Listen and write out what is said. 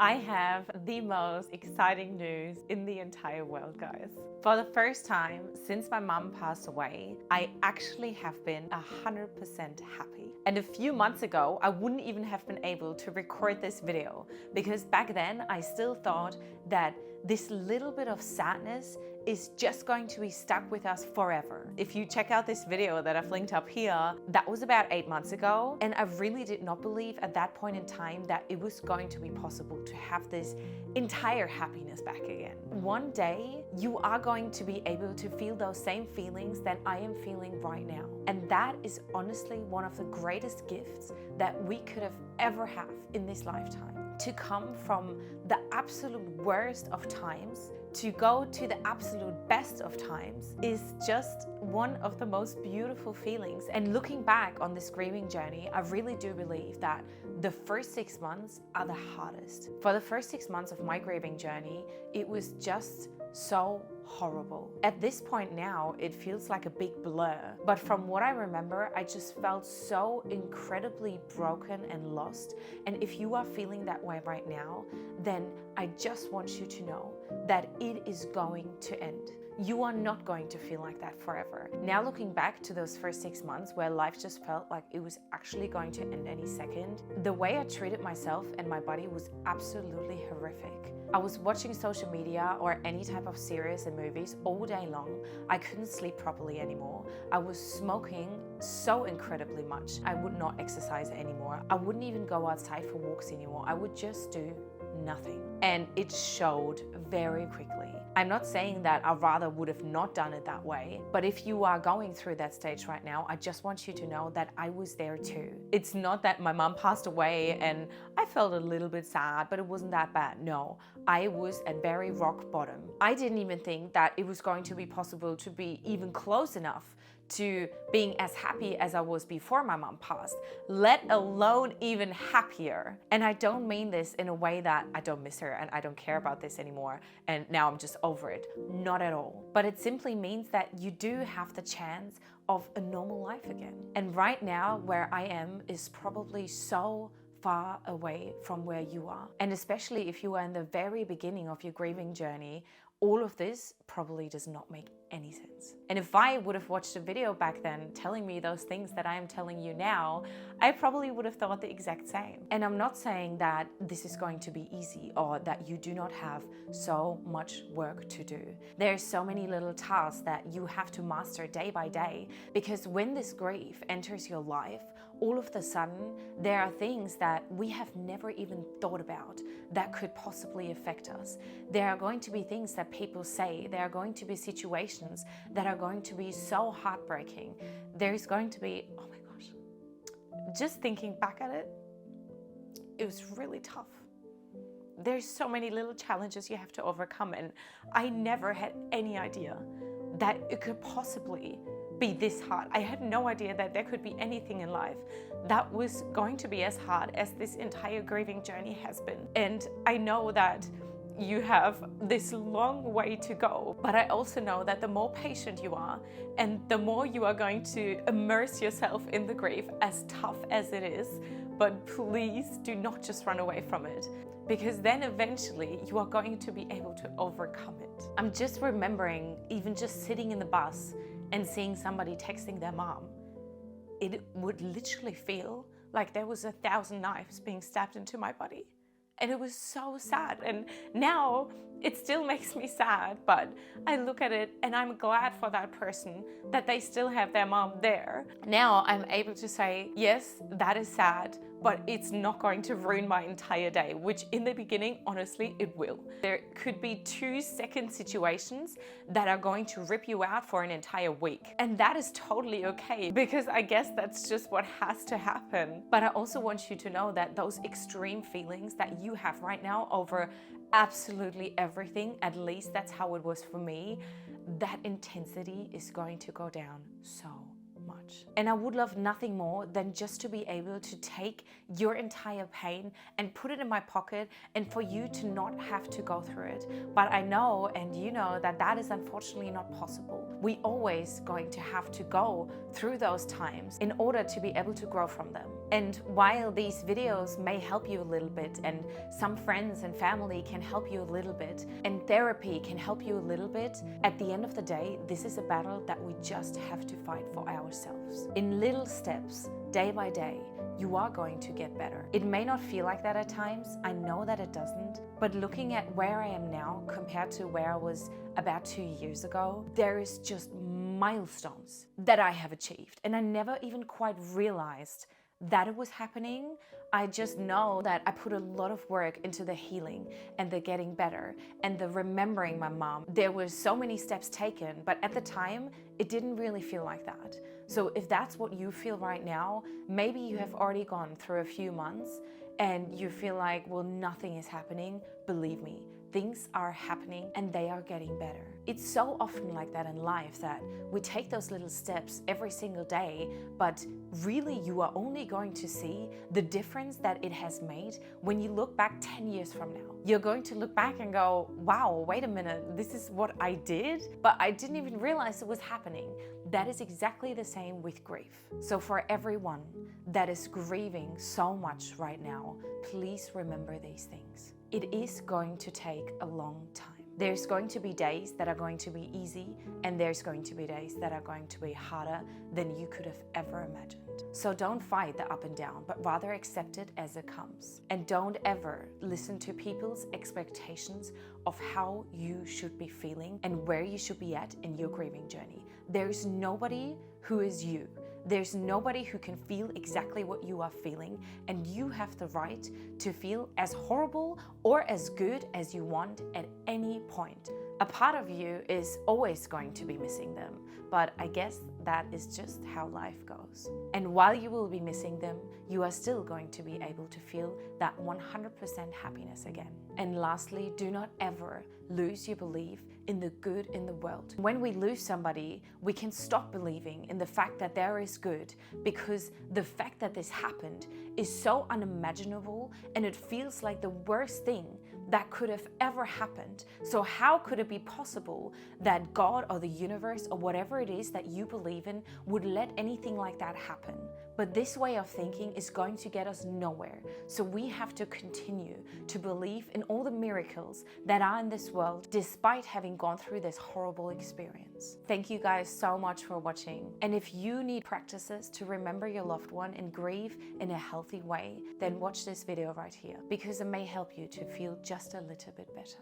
I have the most exciting news in the entire world, guys. For the first time since my mom passed away, I actually have been 100% happy. And a few months ago, I wouldn't even have been able to record this video because back then I still thought that this little bit of sadness is just going to be stuck with us forever. If you check out this video that I've linked up here, that was about 8 months ago, and I really did not believe at that point in time that it was going to be possible to have this entire happiness back again. One day, you are going to be able to feel those same feelings that I am feeling right now. And that is honestly one of the greatest gifts that we could have ever have in this lifetime. To come from the absolute worst of times to go to the absolute best of times is just one of the most beautiful feelings. And looking back on this grieving journey, I really do believe that the first 6 months are the hardest. For the first 6 months of my grieving journey, it was just so horrible. At this point now, it feels like a big blur. But from what I remember, I just felt so incredibly broken and lost. And if you are feeling that way right now, then I just want you to know that it is going to end. You are not going to feel like that forever. Now looking back to those first 6 months where life just felt like it was actually going to end any second, the way I treated myself and my body was absolutely horrific. I was watching social media or any type of series and movies all day long. I couldn't sleep properly anymore. I was smoking so incredibly much. I would not exercise anymore. I wouldn't even go outside for walks anymore. I would just do nothing. And it showed very quickly. I'm not saying that I rather would have not done it that way, but if you are going through that stage right now, I just want you to know that I was there too. It's not that my mom passed away and I felt a little bit sad, but it wasn't that bad. No, I was at very rock bottom. I didn't even think that it was going to be possible to be even close enough to being as happy as I was before my mom passed, let alone even happier. And I don't mean this in a way that I don't miss her and I don't care about this anymore and now I'm just over it. Not at all. But it simply means that you do have the chance of a normal life again. And right now, where I am is probably so far away from where you are. And especially if you are in the very beginning of your grieving journey, all of this probably does not make any sense. And if I would have watched a video back then telling me those things that I am telling you now, I probably would have thought the exact same. And I'm not saying that this is going to be easy or that you do not have so much work to do. There's so many little tasks that you have to master day by day, because when this grief enters your life, all of a sudden, there are things that we have never even thought about that could possibly affect us. There are going to be things that people say. There are going to be situations that are going to be so heartbreaking. There is going to be, oh my gosh, just thinking back at it, it was really tough. There's so many little challenges you have to overcome, and I never had any idea that it could possibly be this hard. I had no idea that there could be anything in life that was going to be as hard as this entire grieving journey has been. And I know that you have this long way to go, but I also know that the more patient you are and the more you are going to immerse yourself in the grief, as tough as it is, but please do not just run away from it, because then eventually you are going to be able to overcome it. I'm just remembering even just sitting in the bus and seeing somebody texting their mom, it would literally feel like there was 1,000 knives being stabbed into my body. And it was so sad. And now it still makes me sad, but I look at it and I'm glad for that person that they still have their mom there. Now I'm able to say, yes, that is sad, but it's not going to ruin my entire day, which in the beginning, honestly, it will. There could be 2-second situations that are going to rip you out for an entire week. And that is totally okay, because I guess that's just what has to happen. But I also want you to know that those extreme feelings that you have right now over absolutely everything, at least that's how it was for me, that intensity is going to go down so much. much. And I would love nothing more than just to be able to take your entire pain and put it in my pocket and for you to not have to go through it. But I know, and you know, that that is unfortunately not possible. We always going to have to go through those times in order to be able to grow from them. And while these videos may help you a little bit, and some friends and family can help you a little bit, and therapy can help you a little bit, at the end of the day, this is a battle that we just have to fight for ourselves. In little steps, day by day, you are going to get better. It may not feel like that at times, I know that it doesn't, but looking at where I am now compared to where I was about 2 years ago, there is just milestones that I have achieved, and I never even quite realized that it was happening. I just know that I put a lot of work into the healing and the getting better and the remembering my mom. There were so many steps taken, but at the time, it didn't really feel like that. So if that's what you feel right now, maybe you have already gone through a few months and you feel like, well, nothing is happening. Believe me, things are happening and they are getting better. It's so often like that in life that we take those little steps every single day, but really you are only going to see the difference that it has made when you look back 10 years from now. You're going to look back and go, wow, wait a minute, this is what I did, but I didn't even realize it was happening. That is exactly the same with grief. So for everyone that is grieving so much right now, please remember these things. It is going to take a long time. There's going to be days that are going to be easy, and there's going to be days that are going to be harder than you could have ever imagined. So don't fight the up and down, but rather accept it as it comes. And don't ever listen to people's expectations of how you should be feeling and where you should be at in your grieving journey. There's nobody who is you. There's nobody who can feel exactly what you are feeling, and you have the right to feel as horrible or as good as you want at any point. A part of you is always going to be missing them, but I guess that is just how life goes. And while you will be missing them, you are still going to be able to feel that 100% happiness again. And lastly, do not ever lose your belief in the good in the world. When we lose somebody, we can stop believing in the fact that there is good, because the fact that this happened is so unimaginable and it feels like the worst thing that could have ever happened. So how could it be possible that God or the universe or whatever it is that you believe in would let anything like that happen? But this way of thinking is going to get us nowhere. So we have to continue to believe in all the miracles that are in this world, despite having gone through this horrible experience. Thank you guys so much for watching. And if you need practices to remember your loved one and grieve in a healthy way, then watch this video right here, because it may help you to feel just a little bit better.